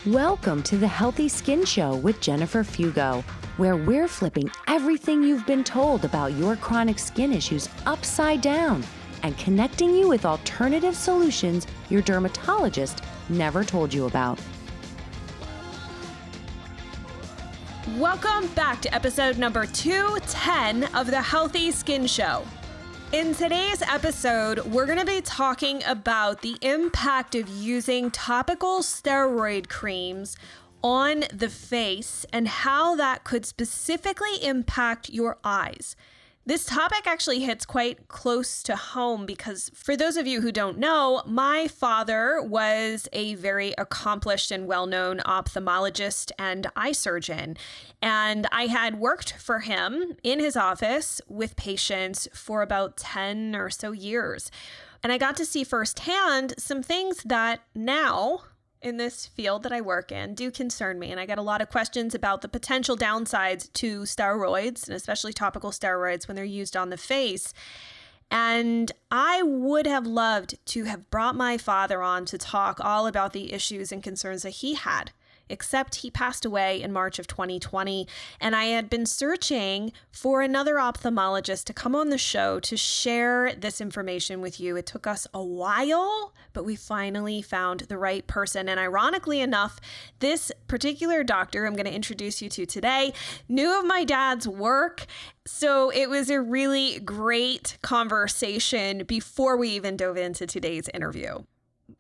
Welcome to the Healthy Skin Show with Jennifer Fugo, where we're flipping everything you've been told about your chronic skin issues upside down and connecting you with alternative solutions your dermatologist never told you about. Welcome back to episode number 210 of the Healthy Skin Show. In today's episode, we're going to be talking about the impact of using topical steroid creams on the face and how that could specifically impact your eyes. This topic actually hits quite close to home because for those of you who don't know, my father was a very accomplished and well-known ophthalmologist and eye surgeon. And I had worked for him in his office with patients for about 10 or so years. And I got to see firsthand some things that now in this field that I work in do concern me. And I get a lot of questions about the potential downsides to steroids, and especially topical steroids when they're used on the face. And I would have loved to have brought my father on to talk all about the issues and concerns that he had, except he passed away in March of 2020. And I had been searching for another ophthalmologist to come on the show to share this information with you. It took us a while, but we finally found the right person. And ironically enough, this particular doctor I'm going to introduce you to today knew of my dad's work. So it was a really great conversation before we even dove into today's interview.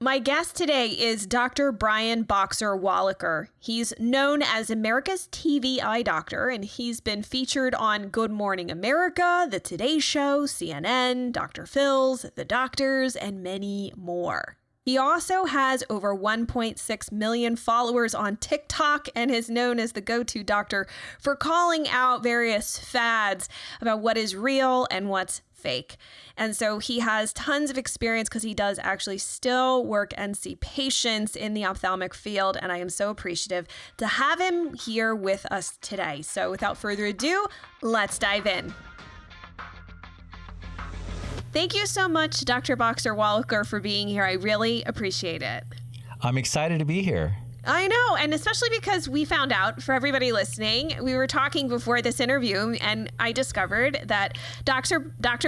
My guest today is Dr. Brian Boxer Wachler. He's known as America's TV eye doctor, and he's been featured on Good Morning America, The Today Show, CNN, Dr. Phil's, The Doctors, and many more. He also has over 1.6 million followers on TikTok and is known as the go-to doctor for calling out various fads about what is real and what's fake. And so he has tons of experience because he does actually still work and see patients in the ophthalmic field. And I am so appreciative to have him here with us today. So without further ado, let's dive in. Thank you so much, Dr. Boxer Wachler, for being here. I really appreciate it. I'm excited to be here. I know, and especially because we found out, for everybody listening, we were talking before this interview, and I discovered that Dr.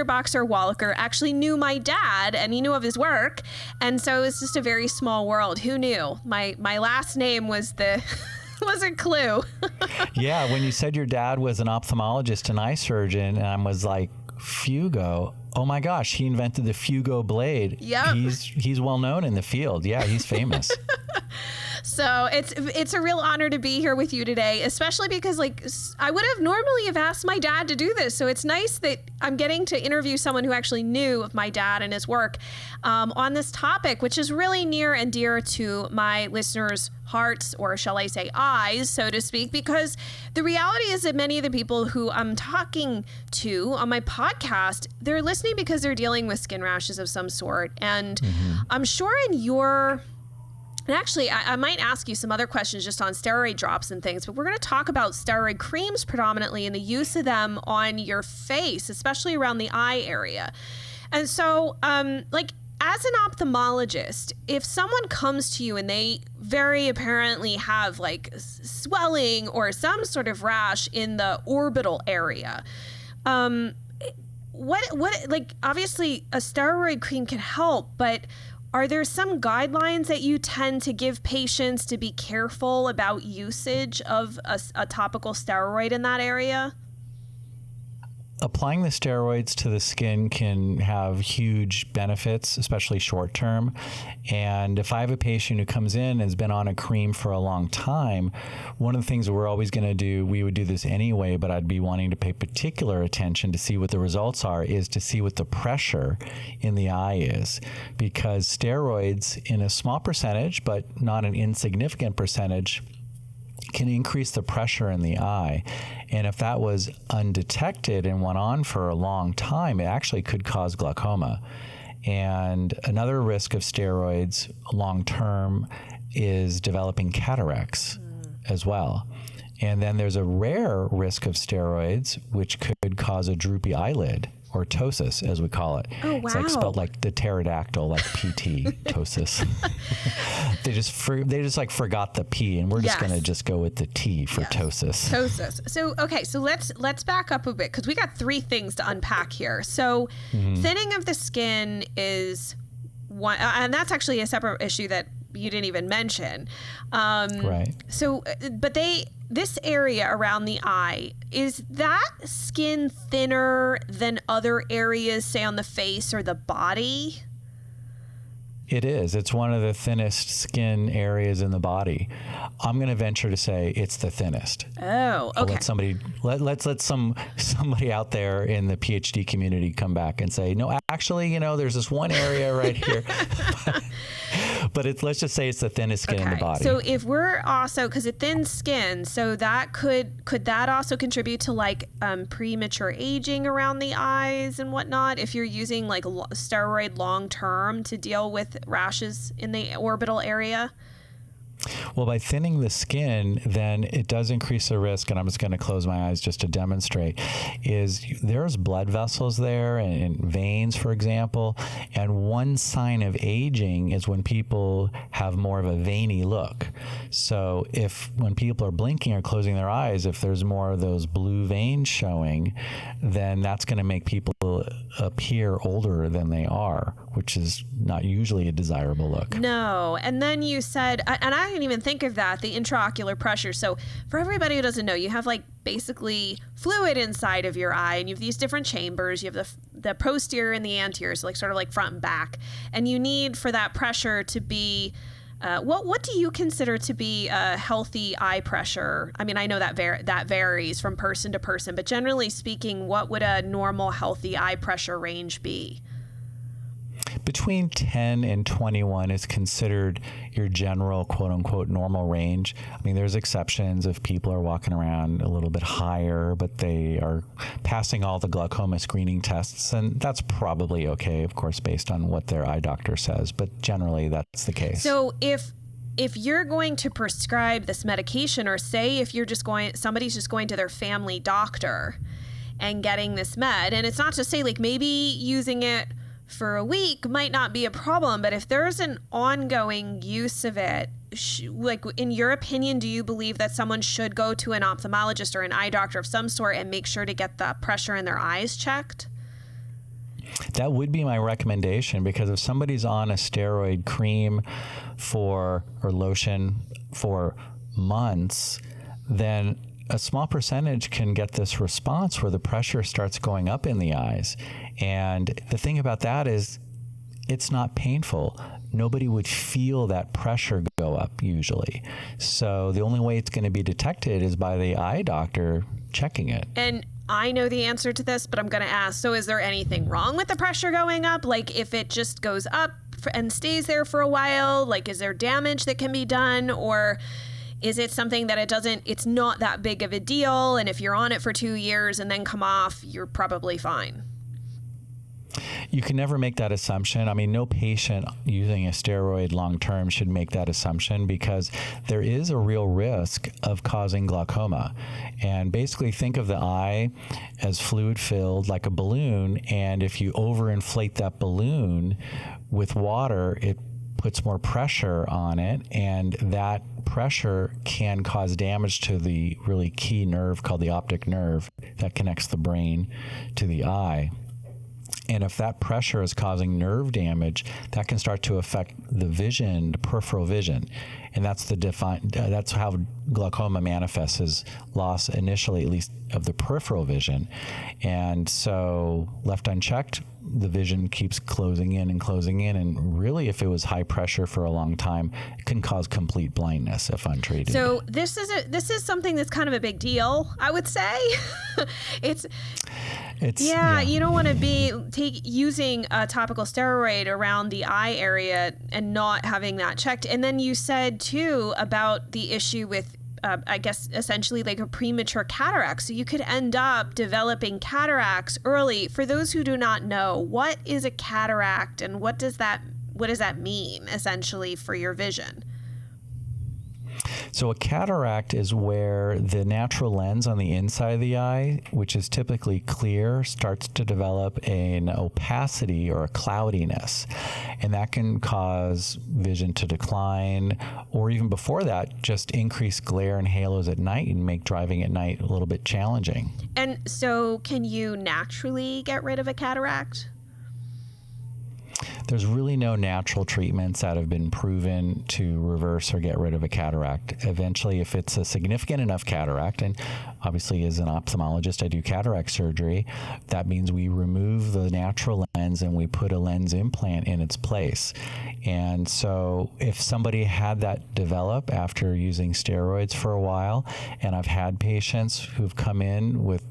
Boxer Wachler actually knew my dad, and he knew of his work, and so it's just a very small world. Who knew? My last name was was a clue. Yeah, when you said your dad was an ophthalmologist and eye surgeon, and I was like, Fugo. Oh my gosh, he invented the Fugo blade. Yeah, he's well known in the field. Yeah, he's famous. So it's a real honor to be here with you today, especially because I would have normally have asked my dad to do this. So it's nice that I'm getting to interview someone who actually knew of my dad and his work on this topic, which is really near and dear to my listeners' hearts, or shall I say eyes, so to speak, because the reality is that many of the people who I'm talking to on my podcast, they're listening because they're dealing with skin rashes of some sort. And I'm sure and actually, I might ask you some other questions just on steroid drops and things, but we're going to talk about steroid creams predominantly and the use of them on your face, especially around the eye area. And so, as an ophthalmologist, if someone comes to you and they very apparently have swelling or some sort of rash in the orbital area, obviously a steroid cream can help, but are there some guidelines that you tend to give patients to be careful about usage of a topical steroid in that area? Applying the steroids to the skin can have huge benefits, especially short term. And if I have a patient who comes in and has been on a cream for a long time, one of the things that we're always going to do, we would do this anyway, but I'd be wanting to pay particular attention to see what the results are, is to see what the pressure in the eye is. Because steroids, in a small percentage, but not an insignificant percentage, can increase the pressure in the eye. And if that was undetected and went on for a long time, it actually could cause glaucoma. And another risk of steroids long term is developing cataracts as well. And then there's a rare risk of steroids, which could cause a droopy eyelid. or ptosis, as we call it. Oh, wow. It's like spelled like the pterodactyl, like PT, ptosis. They just forgot the P, and we're just going to just go with the T for ptosis. Ptosis. So, okay, so let's back up a bit, because we got three things to unpack here. So thinning of the skin is one, and that's actually a separate issue that you didn't even mention. Right. So, but this area around the eye, is that skin thinner than other areas, say on the face or the body? It is. It's one of the thinnest skin areas in the body. I'm going to venture to say it's the thinnest. Oh, okay. Let's let somebody out there in the PhD community come back and say, no, actually, there's this one area right here. But let's just say it's the thinnest skin in the body. So if we're also, because it thins skin, so that could that also contribute to like premature aging around the eyes and whatnot, if you're using like steroid long term to deal with rashes in the orbital area? Well, by thinning the skin, then it does increase the risk, and I'm just going to close my eyes just to demonstrate, is there's blood vessels there and veins, for example, and one sign of aging is when people have more of a veiny look. So when people are blinking or closing their eyes, if there's more of those blue veins showing, then that's going to make people appear older than they are, which is not usually a desirable look. No. And then you said, and I didn't even think of that, the intraocular pressure. So for everybody who doesn't know, you have like basically fluid inside of your eye, and you have these different chambers. You have the posterior and the anterior, so like sort of like front and back. And you need for that pressure to be, what do you consider to be a healthy eye pressure? I mean, I know that varies from person to person, but generally speaking, what would a normal healthy eye pressure range be? Between 10 and 21 is considered your general quote-unquote normal range. I mean, there's exceptions if people are walking around a little bit higher, but they are passing all the glaucoma screening tests, and that's probably okay, of course, based on what their eye doctor says, but generally that's the case. So if you're going to prescribe this medication, or say if somebody's just going to their family doctor and getting this med, and it's not to say like maybe using it for a week might not be a problem, but if there's an ongoing use of it, like in your opinion, do you believe that someone should go to an ophthalmologist or an eye doctor of some sort and make sure to get the pressure in their eyes checked? That would be my recommendation, because if somebody's on a steroid cream or lotion for months, then a small percentage can get this response where the pressure starts going up in the eyes. And the thing about that is it's not painful. Nobody would feel that pressure go up usually. So the only way it's going to be detected is by the eye doctor checking it. And I know the answer to this, but I'm going to ask, so is there anything wrong with the pressure going up? Like if it just goes up and stays there for a while, like is there damage that can be done, or is it something that it's not that big of a deal, and if you're on it for 2 years and then come off, you're probably fine? You can never make that assumption. I mean, no patient using a steroid long-term should make that assumption, because there is a real risk of causing glaucoma. And basically think of the eye as fluid-filled like a balloon, and if you overinflate that balloon with water, it puts more pressure on it, and that pressure can cause damage to the really key nerve called the optic nerve that connects the brain to the eye. And if that pressure is causing nerve damage, that can start to affect the vision, the peripheral vision. And that's how glaucoma manifests, as loss initially, at least, of the peripheral vision. And so left unchecked, the vision keeps closing in. And really, if it was high pressure for a long time, it can cause complete blindness if untreated. So this is something that's kind of a big deal, I would say. You don't want to be using a topical steroid around the eye area and not having that checked. And then you said too about the issue with I guess essentially like a premature cataract. So you could end up developing cataracts early. For those who do not know, what is a cataract, and what does that mean essentially for your vision? So a cataract is where the natural lens on the inside of the eye, which is typically clear, starts to develop an opacity or a cloudiness. And that can cause vision to decline, or even before that, just increase glare and halos at night and make driving at night a little bit challenging. And so can you naturally get rid of a cataract? There's really no natural treatments that have been proven to reverse or get rid of a cataract. Eventually, if it's a significant enough cataract, and obviously as an ophthalmologist, I do cataract surgery, that means we remove the natural lens and we put a lens implant in its place. And so if somebody had that develop after using steroids for a while, and I've had patients who've come in with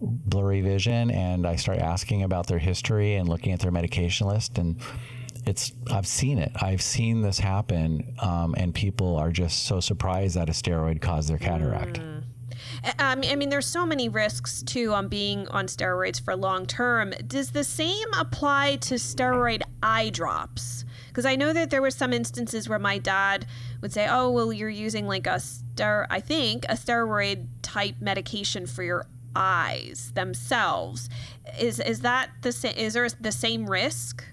blurry vision and I start asking about their history and looking at their medication list, and I've seen it. I've seen this happen, and people are just so surprised that a steroid caused their cataract. I mean, there's so many risks too on being on steroids for long term. Does the same apply to steroid eye drops? Because I know that there were some instances where my dad would say, "Oh, well, you're using like a steroid type medication for your eyes themselves." Is that the same? Is there the same risk?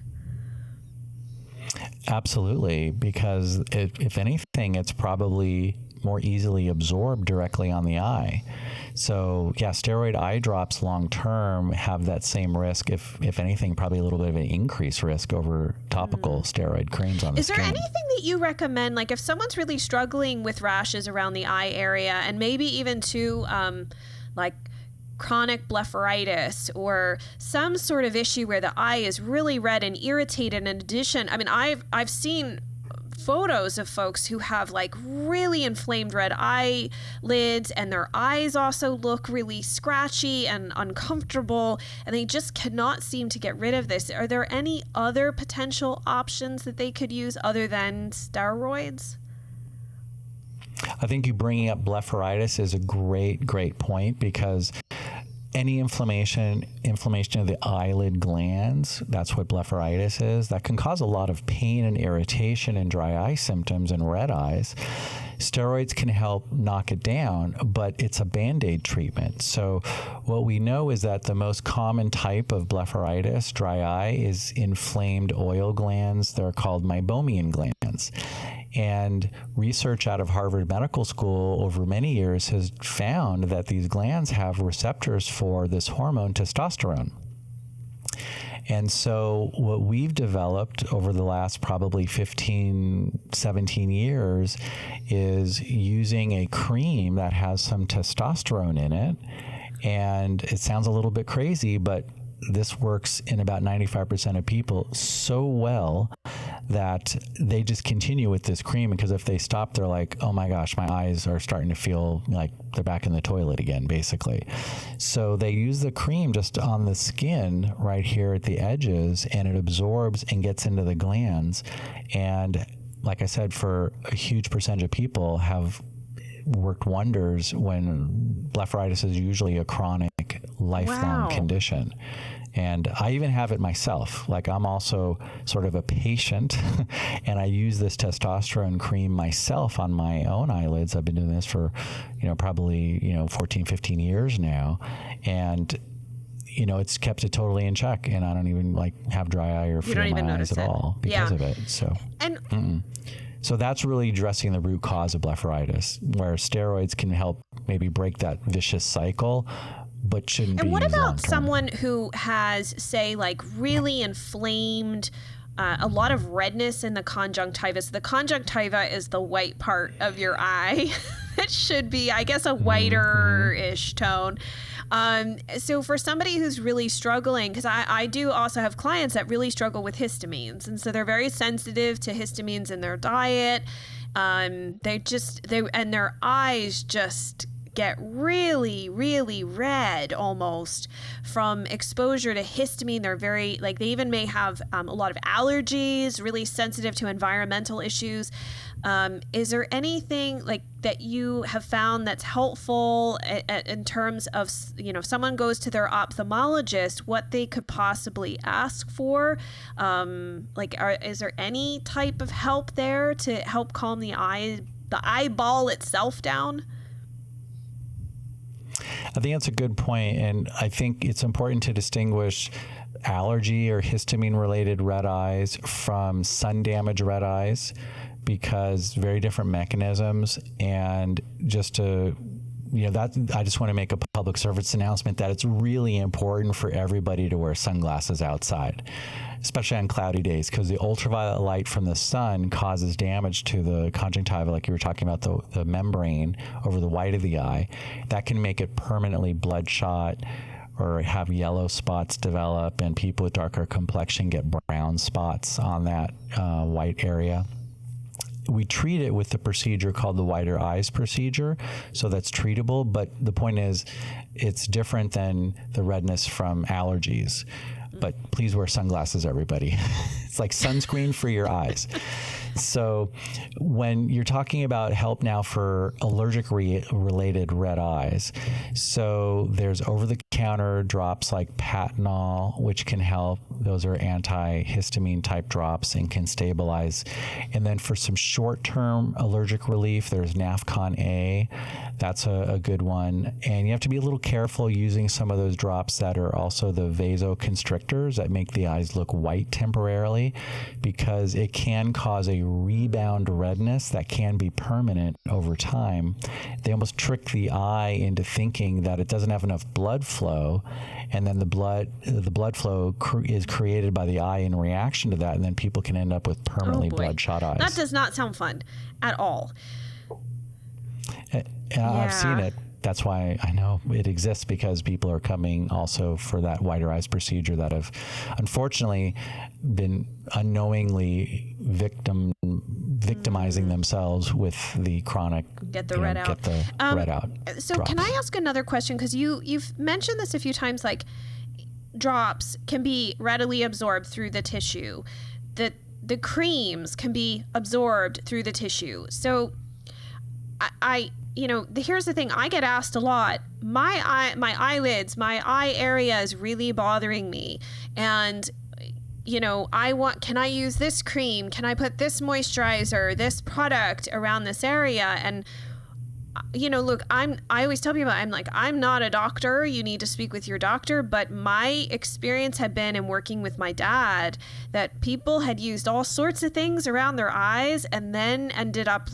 Absolutely, because if anything, it's probably more easily absorbed directly on the eye. So yeah, steroid eye drops long term have that same risk. If anything, probably a little bit of an increased risk over topical steroid creams on the skin. Is there anything that you recommend, like if someone's really struggling with rashes around the eye area, and maybe even too, like chronic blepharitis or some sort of issue where the eye is really red and irritated? In addition, I mean, I've seen photos of folks who have like really inflamed red eyelids, and their eyes also look really scratchy and uncomfortable, and they just cannot seem to get rid of this. Are there any other potential options that they could use other than steroids? I think you bringing up blepharitis is a great point, because any inflammation of the eyelid glands, that's what blepharitis is, that can cause a lot of pain and irritation and dry eye symptoms and red eyes. Steroids can help knock it down, but it's a Band-Aid treatment. So what we know is that the most common type of blepharitis, dry eye, is inflamed oil glands. They're called meibomian glands. And research out of Harvard Medical School over many years has found that these glands have receptors for this hormone, testosterone. And so what we've developed over the last probably 15, 17 years is using a cream that has some testosterone in it. And it sounds a little bit crazy, but this works in about 95% of people so well that they just continue with this cream, because if they stop, they're like, oh my gosh, my eyes are starting to feel like they're back in the toilet again, basically. So they use the cream just on the skin right here at the edges, and it absorbs and gets into the glands. And like I said, for a huge percentage of people have worked wonders, when blepharitis is usually a chronic, lifelong condition. And I even have it myself. Like, I'm also sort of a patient, and I use this testosterone cream myself on my own eyelids. I've been doing this for, probably, 14, 15 years now. And, it's kept it totally in check, and I don't even have dry eye or feel my eyes at all because of it. So, So that's really addressing the root cause of blepharitis, where steroids can help maybe break that vicious cycle, but shouldn't be. And what used about long-term. someone who has, say, really inflamed, a lot of redness in the conjunctiva? So the conjunctiva is the white part of your eye. It should be, I guess, a whiter-ish tone. So for somebody who's really struggling, because I do also have clients that really struggle with histamines, and so they're very sensitive to histamines in their diet. And their eyes just get really, really red almost from exposure to histamine. They're very, they even may have a lot of allergies, really sensitive to environmental issues. Is there anything that you have found that's helpful in terms of, if someone goes to their ophthalmologist, what they could possibly ask for? Is there any type of help there to help calm the eye eyeball itself down? I think that's a good point, and I think it's important to distinguish allergy or histamine-related red eyes from sun damage red eyes, because very different mechanisms. And just to, I just want to make a public service announcement that it's really important for everybody to wear sunglasses outside, especially on cloudy days, because the ultraviolet light from the sun causes damage to the conjunctiva, like you were talking about, the membrane over the white of the eye. That can make it permanently bloodshot or have yellow spots develop, and people with darker complexion get brown spots on that white area. We treat it with the procedure called the whiter eyes procedure, so that's treatable, but the point is it's different than the redness from allergies. But please wear sunglasses, everybody. It's like sunscreen for your eyes. So when you're talking about help now for allergic-related red eyes, so there's over-the-counter drops like Patanol, which can help. Those are antihistamine type drops and can stabilize. And then for some short-term allergic relief, there's Nafcon A. That's a good one. And you have to be a little careful using some of those drops that are also the vasoconstrictors that make the eyes look white temporarily, because it can cause a rebound redness that can be permanent over time. They almost trick the eye into thinking that it doesn't have enough blood flow, and then the blood flow is created by the eye in reaction to that, and then people can end up with permanently bloodshot eyes. That does not sound fun at all. I've seen it. That's why I know it exists, because people are coming also for that whiter eyes procedure that have unfortunately been unknowingly victimizing themselves with the chronic get the red out So drops. Can I ask another question, because you've mentioned this a few times, like drops can be readily absorbed through the tissue, that the creams can be absorbed through the tissue. So here's the thing. I get asked a lot, my eyelids, my eye area is really bothering me. And, can I use this cream? Can I put this moisturizer, this product around this area? And, look, I always tell people, I'm not a doctor. You need to speak with your doctor. But my experience had been in working with my dad that people had used all sorts of things around their eyes and then ended up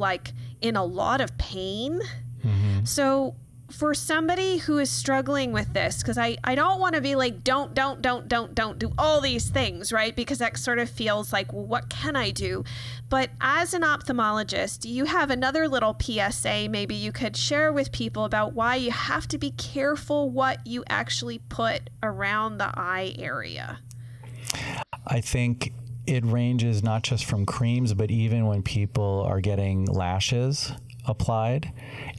in a lot of pain. Mm-hmm. So for somebody who is struggling with this, because I don't want to be like, don't do all these things, right? Because that sort of feels like, well, what can I do? But as an ophthalmologist, you have another little PSA maybe you could share with people about why you have to be careful what you actually put around the eye area. I think it ranges not just from creams, but even when people are getting lashes applied,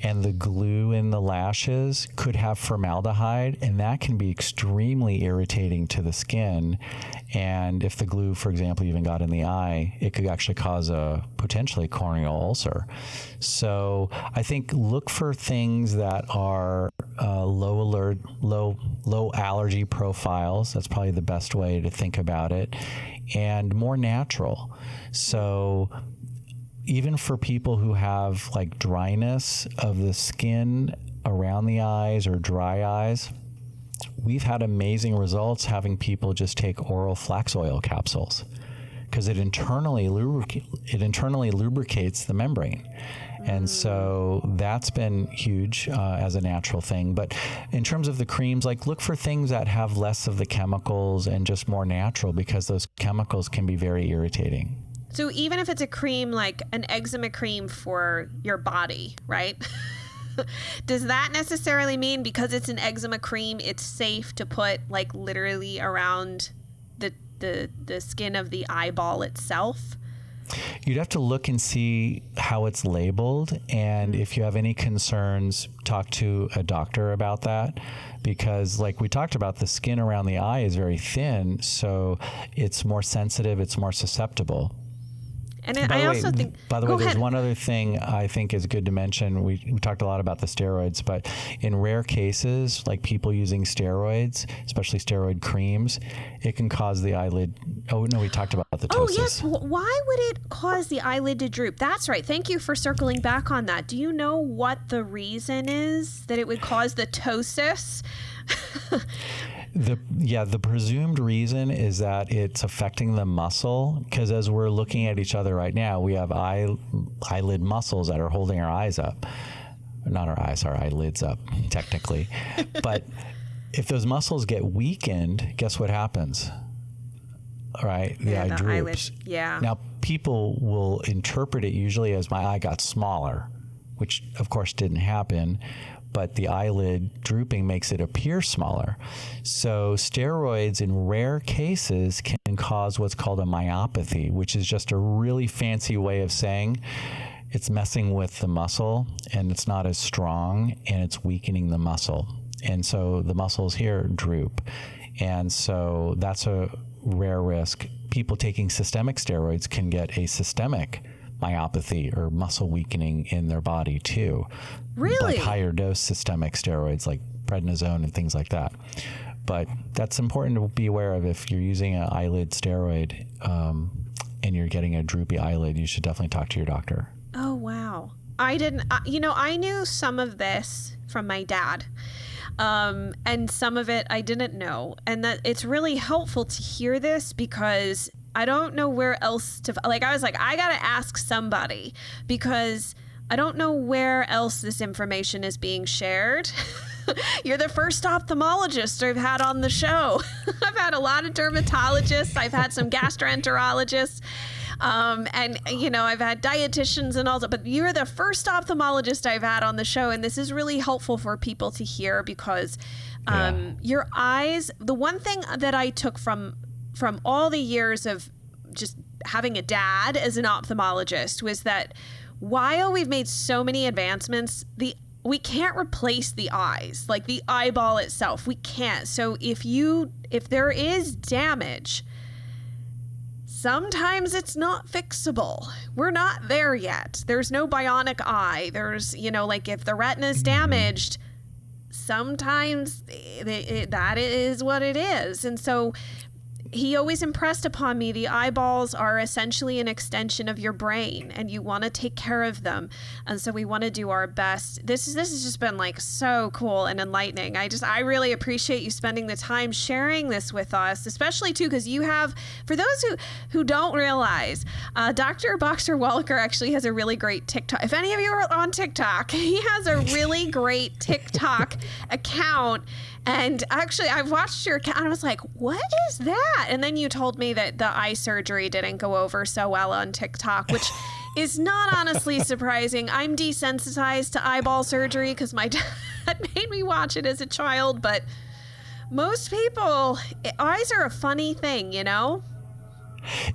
and the glue in the lashes could have formaldehyde, and that can be extremely irritating to the skin. And if the glue, for example, even got in the eye, it could actually cause a potentially corneal ulcer. So I think look for things that are low allergy profiles. That's probably the best way to think about it, and more natural. So even for people who have dryness of the skin around the eyes or dry eyes, we've had amazing results having people just take oral flax oil capsules, because it internally lubricates the membrane. And so that's been huge as a natural thing. But in terms of the creams, look for things that have less of the chemicals and just more natural, because those chemicals can be very irritating. So even if it's a cream, like an eczema cream for your body, right? Does that necessarily mean because it's an eczema cream, it's safe to put literally around the skin of the eyeball itself? You'd have to look and see how it's labeled, and if you have any concerns, talk to a doctor about that, because like we talked about, the skin around the eye is very thin, so it's more sensitive, it's more susceptible. And By I the also way, think. By the Go way, there's ahead. one other thing I think is good to mention. We talked a lot about the steroids, but in rare cases, like people using steroids, especially steroid creams, it can cause the eyelid. Oh, no, we talked about the ptosis. Oh, yes. Why would it cause the eyelid to droop? That's right. Thank you for circling back on that. Do you know what the reason is that it would cause the ptosis? The presumed reason is that it's affecting the muscle, because as we're looking at each other right now, we have eyelid muscles that are holding our eyes up. Not our eyes, our eyelids up, technically. But if those muscles get weakened, guess what happens? All right, the eye droops. Yeah. Now, people will interpret it usually as my eye got smaller, which of course didn't happen. But the eyelid drooping makes it appear smaller. So steroids in rare cases can cause what's called a myopathy, which is just a really fancy way of saying it's messing with the muscle and it's not as strong and it's weakening the muscle. And so the muscles here droop. And so that's a rare risk. People taking systemic steroids can get a systemic myopathy or muscle weakening in their body too. Really? Like higher dose systemic steroids like prednisone and things like that. But that's important to be aware of. If you're using an eyelid steroid and you're getting a droopy eyelid, you should definitely talk to your doctor. Oh, wow. I didn't, I knew some of this from my dad. And some of it I didn't know. And that it's really helpful to hear this because I don't know where else to, I was like, I got to ask somebody because I don't know where else this information is being shared. You're the first ophthalmologist I've had on the show. I've had a lot of dermatologists. I've had some gastroenterologists. And, I've had dietitians and all that, but you're the first ophthalmologist I've had on the show. And this is really helpful for people to hear because your eyes, the one thing that I took from all the years of just having a dad as an ophthalmologist was that while we've made so many advancements, we can't replace the eyes, like the eyeball itself. We can't. So if there is damage, sometimes it's not fixable. We're not there yet. There's no bionic eye. There's, if the retina is damaged, sometimes that is what it is. And so he always impressed upon me the eyeballs are essentially an extension of your brain and you want to take care of them. And so we want to do our best. This has just been like so cool and enlightening. I really appreciate you spending the time sharing this with us, especially too, because you have, for those who don't realize, Dr. Boxer Wachler actually has a really great TikTok. If any of you are on TikTok, he has a really great TikTok account. And actually, I've watched your account and I was like, what is that? And then you told me that the eye surgery didn't go over so well on TikTok, which is not honestly surprising. I'm desensitized to eyeball surgery because my dad made me watch it as a child. But most people, eyes are a funny thing,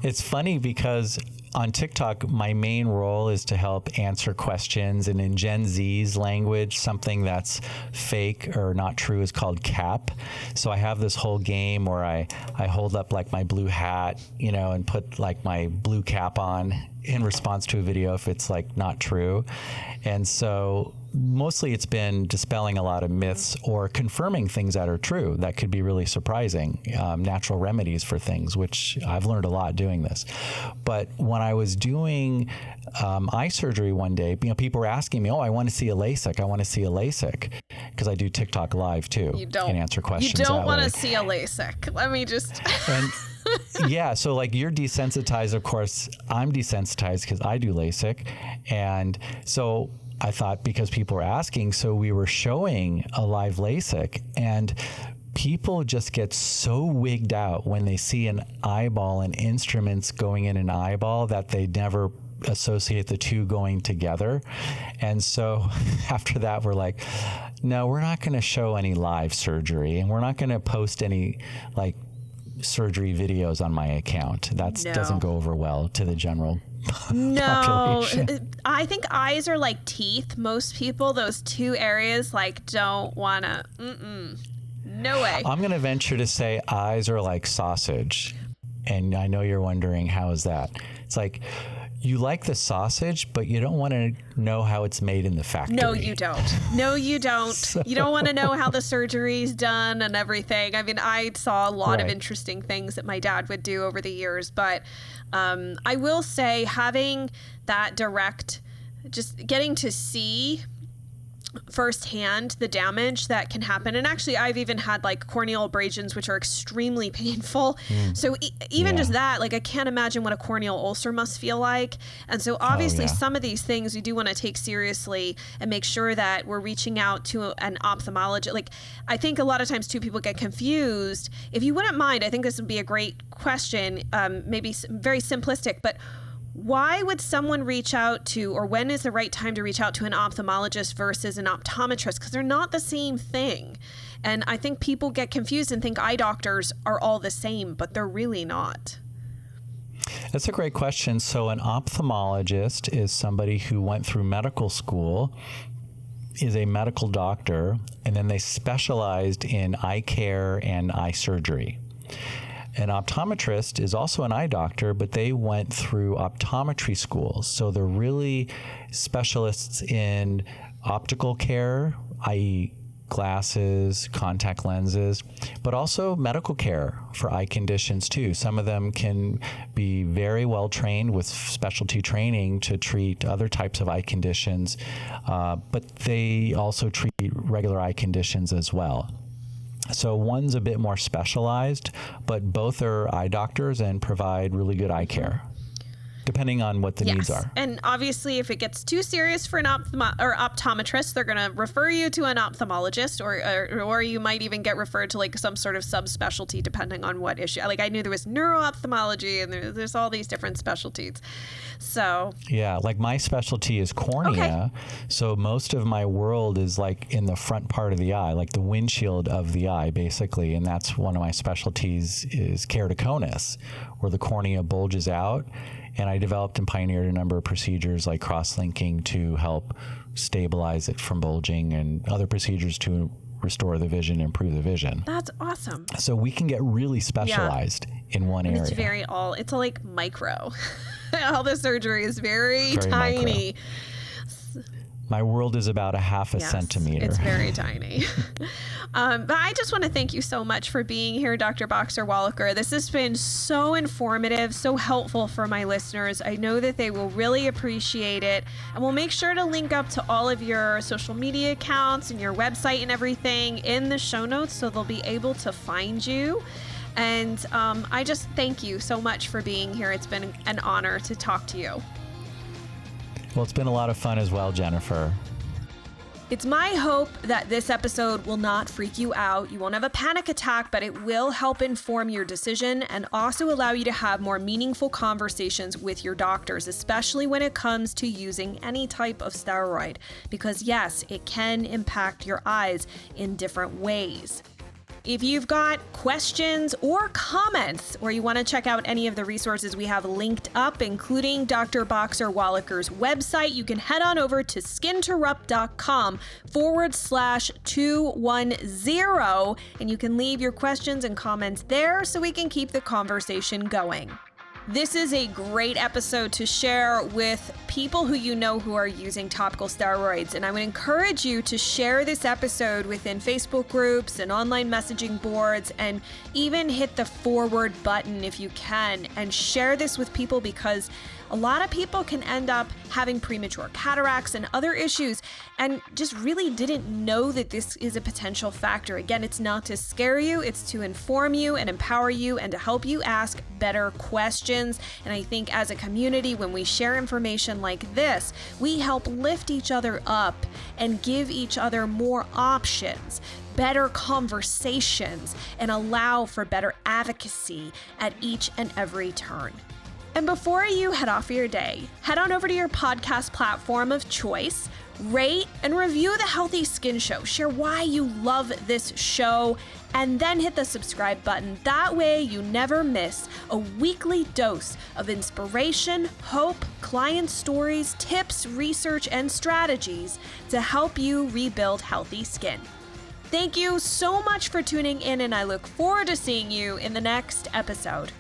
It's funny because on TikTok, my main role is to help answer questions. And in Gen Z's language, something that's fake or not true is called cap. So I have this whole game where I hold up like my blue hat, and put like my blue cap on in response to a video if it's like not true. And so mostly it's been dispelling a lot of myths or confirming things that are true that could be really surprising, natural remedies for things, which I've learned a lot doing this. But when I was doing eye surgery one day, people were asking me, I want to see a LASIK. I want to see a LASIK because I do TikTok live too and answer questions. You don't want to see a LASIK. Let me just... And, yeah, so like you're desensitized, of course, I'm desensitized because I do LASIK. And so I thought because people were asking, so we were showing a live LASIK, and people just get so wigged out when they see an eyeball and instruments going in an eyeball that they never associate the two going together. And so after that, we're like, no, we're not going to show any live surgery, and we're not going to post any like surgery videos on my account. That doesn't go over well to the general population. I think eyes are like teeth. Most people, those two areas, like don't want to, no way. I'm going to venture to say eyes are like sausage. And I know you're wondering, how is that? It's like, You like the sausage, but you don't want to know how it's made in the factory. No, you don't. No, you don't. You don't want to know how the surgery's done and everything. I mean, I saw a lot of interesting things that my dad would do over the years, but I will say having that direct, just getting to see firsthand the damage that can happen. And actually, I've even had like corneal abrasions, which are extremely painful. So even just that, like I can't imagine what a corneal ulcer must feel like. And so obviously some of these things we do want to take seriously and make sure that we're reaching out to an ophthalmologist. Like I think a lot of times too, people get confused. If you wouldn't mind, I think this would be a great question, maybe very simplistic, but why would someone reach out to, or when is the right time to reach out to an ophthalmologist versus an optometrist? Because they're not the same thing. And I think people get confused and think eye doctors are all the same, but they're really not. That's a great question. So an ophthalmologist is somebody who went through medical school, is a medical doctor, and then they specialized in eye care and eye surgery. An optometrist is also an eye doctor, but they went through optometry schools. So they're really specialists in optical care, i.e. glasses, contact lenses, but also medical care for eye conditions too. Some of them can be very well trained with specialty training to treat other types of eye conditions, but they also treat regular eye conditions as well. So one's a bit more specialized, but both are eye doctors and provide really good eye care, depending on what the needs are. And obviously, if it gets too serious for an optometrist, they're going to refer you to an ophthalmologist, or you might even get referred to like some sort of subspecialty, depending on what issue. Like I knew there was neuro-ophthalmology, and there's all these different specialties. So yeah, like my specialty is cornea. So most of my world is like in the front part of the eye, like the windshield of the eye, basically. And that's one of my specialties is keratoconus, where the cornea bulges out. And I developed and pioneered a number of procedures like cross-linking to help stabilize it from bulging, and other procedures to restore the vision, improve the vision. That's awesome. So we can get really specialized in one area. It's like micro. All the surgery is very tiny. Micro. My world is about a half a centimeter. It's very tiny. But I just want to thank you so much for being here, Dr. Boxer Wachler. This has been so informative, so helpful for my listeners. I know that they will really appreciate it. And we'll make sure to link up to all of your social media accounts and your website and everything in the show notes so they'll be able to find you. And I just thank you so much for being here. It's been an honor to talk to you. Well, it's been a lot of fun as well, Jennifer. It's my hope that this episode will not freak you out. You won't have a panic attack, but it will help inform your decision and also allow you to have more meaningful conversations with your doctors, especially when it comes to using any type of steroid. Because yes, it can impact your eyes in different ways. If you've got questions or comments, or you want to check out any of the resources we have linked up, including Dr. Boxer Wachler's website, you can head on over to skinterrupt.com/210, and you can leave your questions and comments there so we can keep the conversation going. This is a great episode to share with people who you know who are using topical steroids, and I would encourage you to share this episode within Facebook groups and online messaging boards, and even hit the forward button if you can, and share this with people, because a lot of people can end up having premature cataracts and other issues and just really didn't know that this is a potential factor. Again, it's not to scare you, it's to inform you and empower you and to help you ask better questions. And I think as a community, when we share information like this, we help lift each other up and give each other more options, better conversations, and allow for better advocacy at each and every turn. And before you head off for your day, head on over to your podcast platform of choice, rate and review The Healthy Skin Show. Share why you love this show, and then hit the subscribe button. That way you never miss a weekly dose of inspiration, hope, client stories, tips, research, and strategies to help you rebuild healthy skin. Thank you so much for tuning in, and I look forward to seeing you in the next episode.